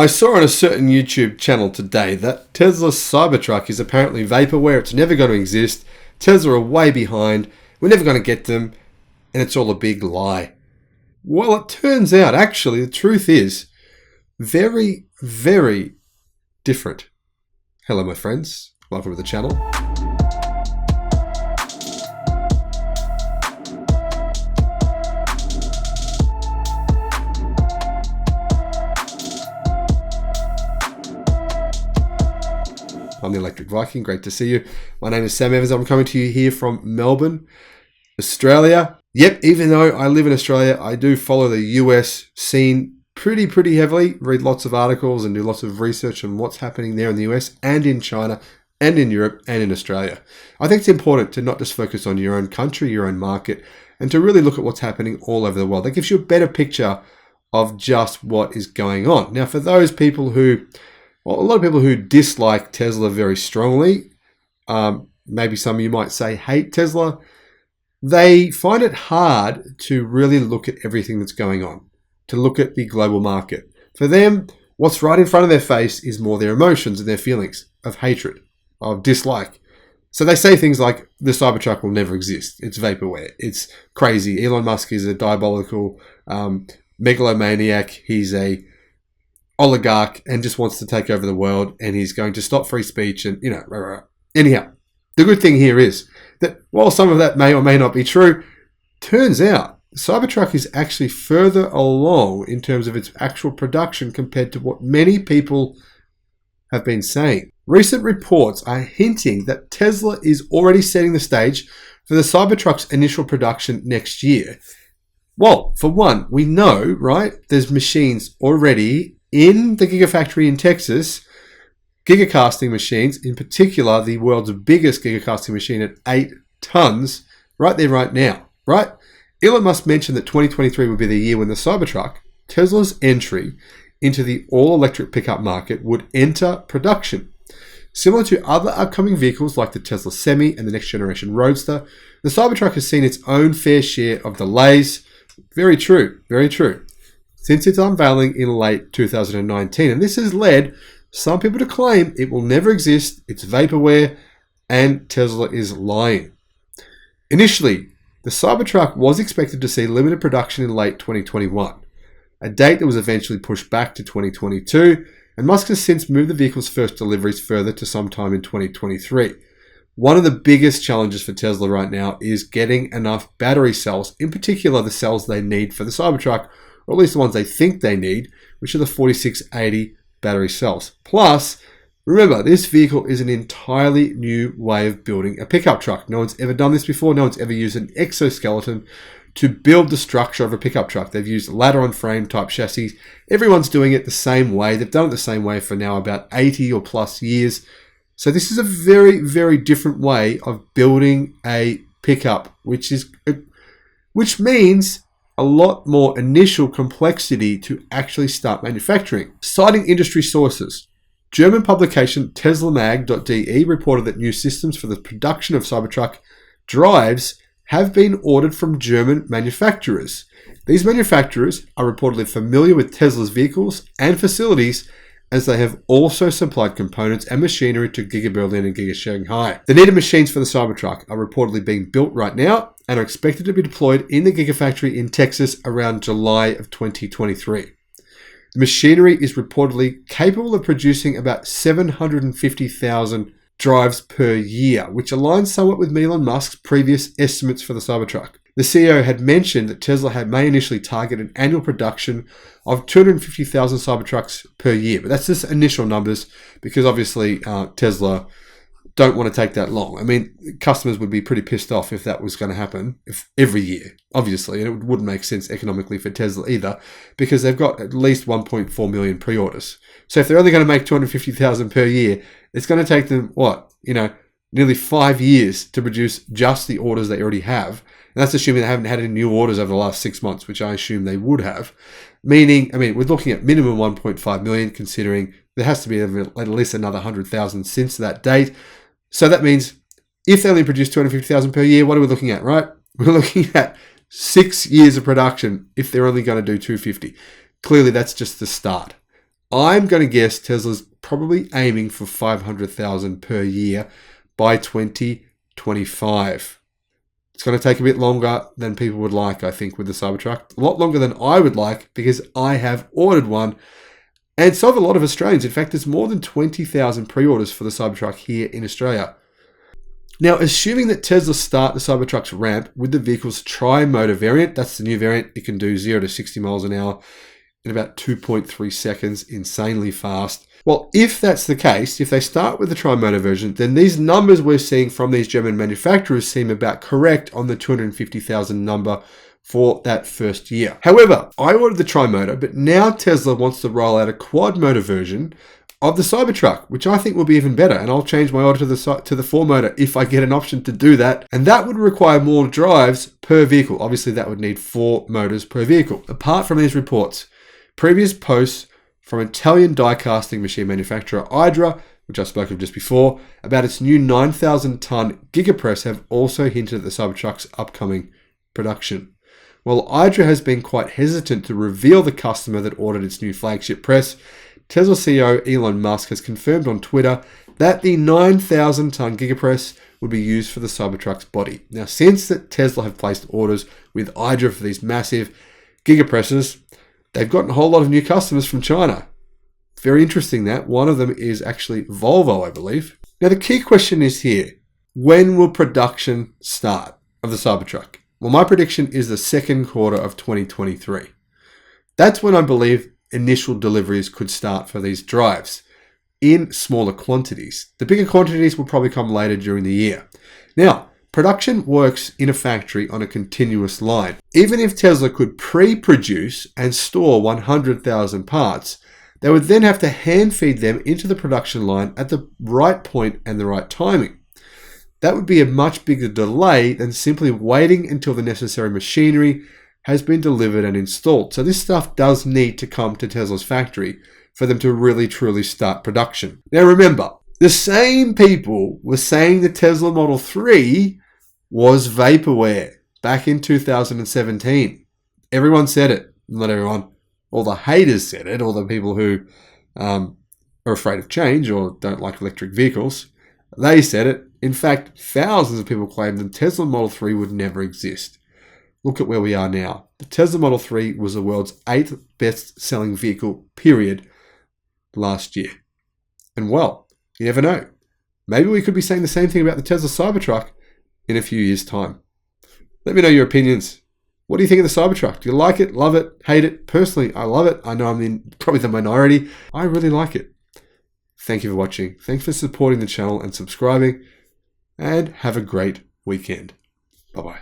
I saw on a certain YouTube channel today that Tesla's Cybertruck is apparently vaporware. It's never going to exist. Tesla are way behind. We're never going to get them. And it's all a big lie. Well, it turns out, actually, the truth is very, very different. Hello, my friends. Welcome to the channel. I'm the Electric Viking. Great to see you. My name is Sam Evans. I'm coming to you here from Melbourne, Australia. Yep, even though I live in Australia, I do follow the US scene pretty heavily. Read lots of articles and do lots of research on what's happening there in the US and in China and in Europe and in Australia. I think it's important to not just focus on your own country, your own market, and to really look at what's happening all over the world. That gives you a better picture of just what is going on. Now, for those people who... Well, a lot of people who dislike Tesla very strongly, maybe some of you might say hate Tesla, they find it hard to really look at everything that's going on, to look at the global market. For them, what's right in front of their face is more their emotions and their feelings of hatred, of dislike. So they say things like, the Cybertruck will never exist. It's vaporware. It's crazy. Elon Musk is a diabolical megalomaniac. He's a oligarch and just wants to take over the world, and he's going to stop free speech and, Anyhow, the good thing here is that while some of that may or may not be true, turns out the Cybertruck is actually further along in terms of its actual production compared to what many people have been saying. Recent reports are hinting that Tesla is already setting the stage for the Cybertruck's initial production next year. Well, for one, we know, right, there's machines already in the Gigafactory in Texas, gigacasting machines, in particular, the world's biggest gigacasting machine at 8 tons, right there, right now, right? Elon Musk mentioned that 2023 would be the year when the Cybertruck, Tesla's entry into the all-electric pickup market, would enter production. Similar to other upcoming vehicles like the Tesla Semi and the next generation Roadster, the Cybertruck has seen its own fair share of delays. Very true, very true. Since its unveiling in late 2019. And this has led some people to claim it will never exist, it's vaporware, and Tesla is lying. Initially, the Cybertruck was expected to see limited production in late 2021, a date that was eventually pushed back to 2022, and Musk has since moved the vehicle's first deliveries further to sometime in 2023. One of the biggest challenges for Tesla right now is getting enough battery cells, in particular the cells they need for the Cybertruck, or at least the ones they think they need, which are the 4680 battery cells. Plus, remember, this vehicle is an entirely new way of building a pickup truck. No one's ever done this before. No one's ever used an exoskeleton to build the structure of a pickup truck. They've used ladder-on-frame type chassis. Everyone's doing it the same way. They've done it the same way for now about 80 or plus years. So this is a very, very different way of building a pickup, which means a lot more initial complexity to actually start manufacturing. Citing industry sources, German publication teslamag.de reported that new systems for the production of Cybertruck drives have been ordered from German manufacturers. These manufacturers are reportedly familiar with Tesla's vehicles and facilities, as they have also supplied components and machinery to Giga Berlin and Giga Shanghai. The needed machines for the Cybertruck are reportedly being built right now and are expected to be deployed in the Gigafactory in Texas around July of 2023. The machinery is reportedly capable of producing about 750,000 drives per year, which aligns somewhat with Elon Musk's previous estimates for the Cybertruck. The CEO had mentioned that Tesla may initially target an annual production of 250,000 Cybertrucks per year, but that's just initial numbers because obviously Tesla don't want to take that long. I mean, customers would be pretty pissed off if that was going to happen every year, obviously, and it wouldn't make sense economically for Tesla either because they've got at least 1.4 million pre-orders. So if they're only going to make 250,000 per year, it's going to take them, nearly 5 years to produce just the orders they already have. And that's assuming they haven't had any new orders over the last 6 months, which I assume they would have. Meaning, we're looking at minimum 1.5 million, considering there has to be at least another 100,000 since that date. So that means if they only produce 250,000 per year, what are we looking at, right? We're looking at 6 years of production if they're only going to do 250. Clearly, that's just the start. I'm going to guess Tesla's probably aiming for 500,000 per year by 2025. It's going to take a bit longer than people would like, I think, with the Cybertruck. A lot longer than I would like, because I have ordered one. And so have a lot of Australians. In fact, there's more than 20,000 pre-orders for the Cybertruck here in Australia. Now, assuming that Tesla start the Cybertruck's ramp with the vehicle's tri-motor variant, that's the new variant. It can do 0 to 60 miles an hour in about 2.3 seconds, insanely fast. Well, if that's the case, if they start with the tri-motor version, then these numbers we're seeing from these German manufacturers seem about correct on the 250,000 number for that first year. However, I ordered the tri-motor, but now Tesla wants to roll out a quad-motor version of the Cybertruck, which I think will be even better. And I'll change my order to the 4-motor if I get an option to do that. And that would require more drives per vehicle. Obviously, that would need 4 motors per vehicle. Apart from these reports, previous posts from Italian die-casting machine manufacturer Hydra, which I spoke of just before, about its new 9,000-ton gigapress have also hinted at the Cybertruck's upcoming production. While Hydra has been quite hesitant to reveal the customer that ordered its new flagship press, Tesla CEO Elon Musk has confirmed on Twitter that the 9,000-ton gigapress would be used for the Cybertruck's body. Now, since that Tesla have placed orders with Hydra for these massive gigapresses, they've gotten a whole lot of new customers from China. Very interesting that. One of them is actually Volvo, I believe. Now, the key question is here, when will production start of the Cybertruck? Well, my prediction is the second quarter of 2023. That's when I believe initial deliveries could start for these drives in smaller quantities. The bigger quantities will probably come later during the year. Now, production works in a factory on a continuous line. Even if Tesla could pre-produce and store 100,000 parts, they would then have to hand feed them into the production line at the right point and the right timing. That would be a much bigger delay than simply waiting until the necessary machinery has been delivered and installed. So this stuff does need to come to Tesla's factory for them to really truly start production. Now remember, the same people were saying the Tesla Model 3 was vaporware back in 2017. Everyone said it. Not everyone. All the haters said it. All the people who are afraid of change or don't like electric vehicles, they said it. In fact, thousands of people claimed the Tesla Model 3 would never exist. Look at where we are now. The Tesla Model 3 was the world's 8th best-selling vehicle, period, last year. And well, you never know. Maybe we could be saying the same thing about the Tesla Cybertruck in a few years' time. Let me know your opinions. What do you think of the Cybertruck? Do you like it, love it, hate it? Personally, I love it. I know I'm in probably the minority. I really like it. Thank you for watching. Thanks for supporting the channel and subscribing. And have a great weekend. Bye-bye.